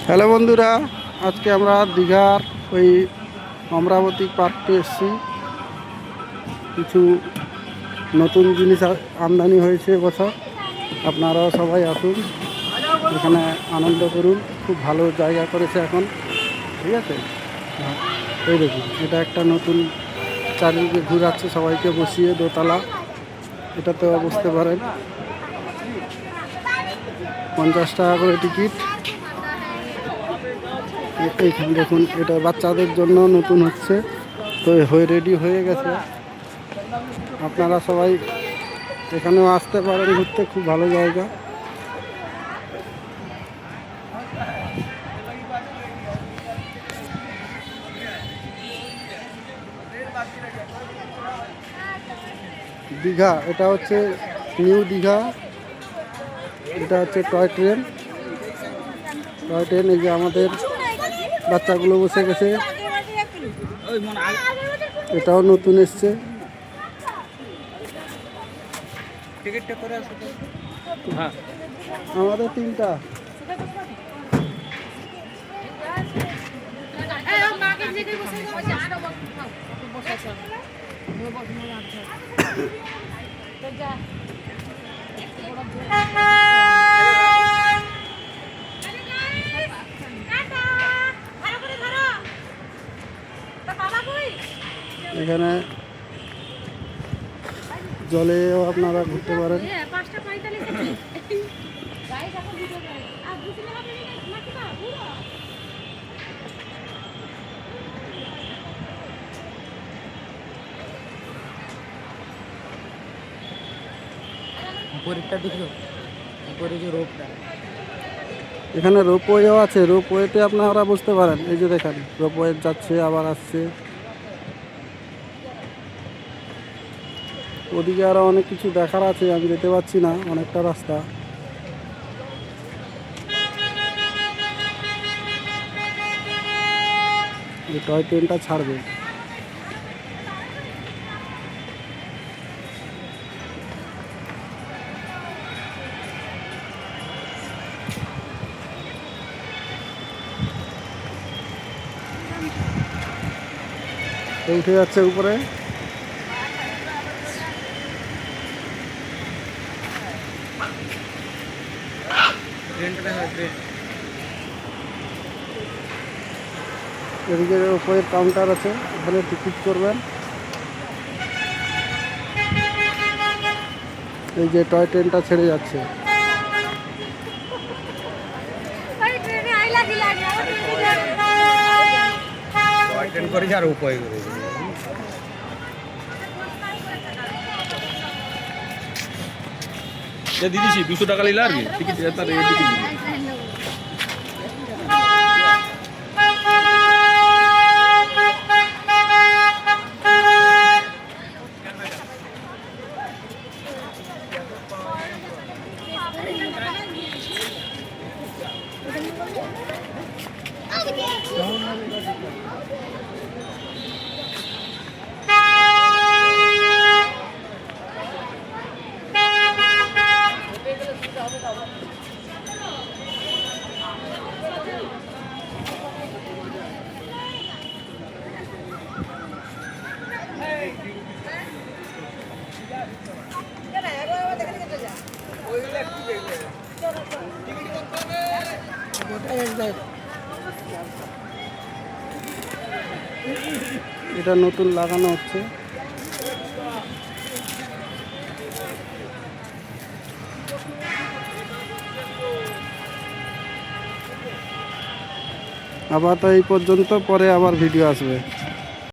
Hello বন্ধুরা, আজকে আমরা দীঘার ওই অমরাবতী পার্কে এসেছি। কিছু নতুন জিনিস আমদানি হয়েছে এবছর। আপনারাও সবাই আসুন, এখানে আনন্দ করুন। খুব ভালো জায়গা করেছে এখন, ঠিক আছে। এই দেখুন, এটা একটা নতুন চারিদিকে ঘুরাচ্ছে, সবাইকে বসিয়ে দোতলা। এটাতেও বসতে পারেন, 50 টাকা করে টিকিট। এইখানে দেখুন, এটা বাচ্চাদের জন্য নতুন হচ্ছে, তো রেডি হয়ে গেছে। আপনারা সবাই এখানেও আসতে পারেন ঘুরতে, খুব ভালো জায়গা। দীঘা, এটা হচ্ছে নিউ দীঘা। এটা হচ্ছে টয় ট্রেন। এই যে আমাদের বাচ্চাগুলো বসে গেছে, এটাও নতুন এসছে। আমাদের 3টা। এখানে জলেও আপনারা ঘুরতে পারেন। এখানে রোপওয়েও আছে, রোপওয়েতে আপনারা বুঝতে পারেন। এই যে দেখেন, রোপওয়ে যাচ্ছে আবার আসছে। ওদিকে আরো অনেক কিছু দেখার আছে, আমি যেতে পারছি না, অনেকটা রাস্তা। এই টয় ট্রেনটা ছাড়বে। উঠে যাচ্ছে উপরে। এদিকে উপরে কাউন্টার আছে, এখানে টিকিট করবেন। এই যে টয় ট্রেনটা ছেড়ে যাচ্ছে। দিদিছি 200 টাকা নিলে আর কি টিকিট তার টিকিট। এটা নতুন লাগানো হচ্ছে। আবার তো এই পর্যন্ত, পরে আবার ভিডিও আসবে।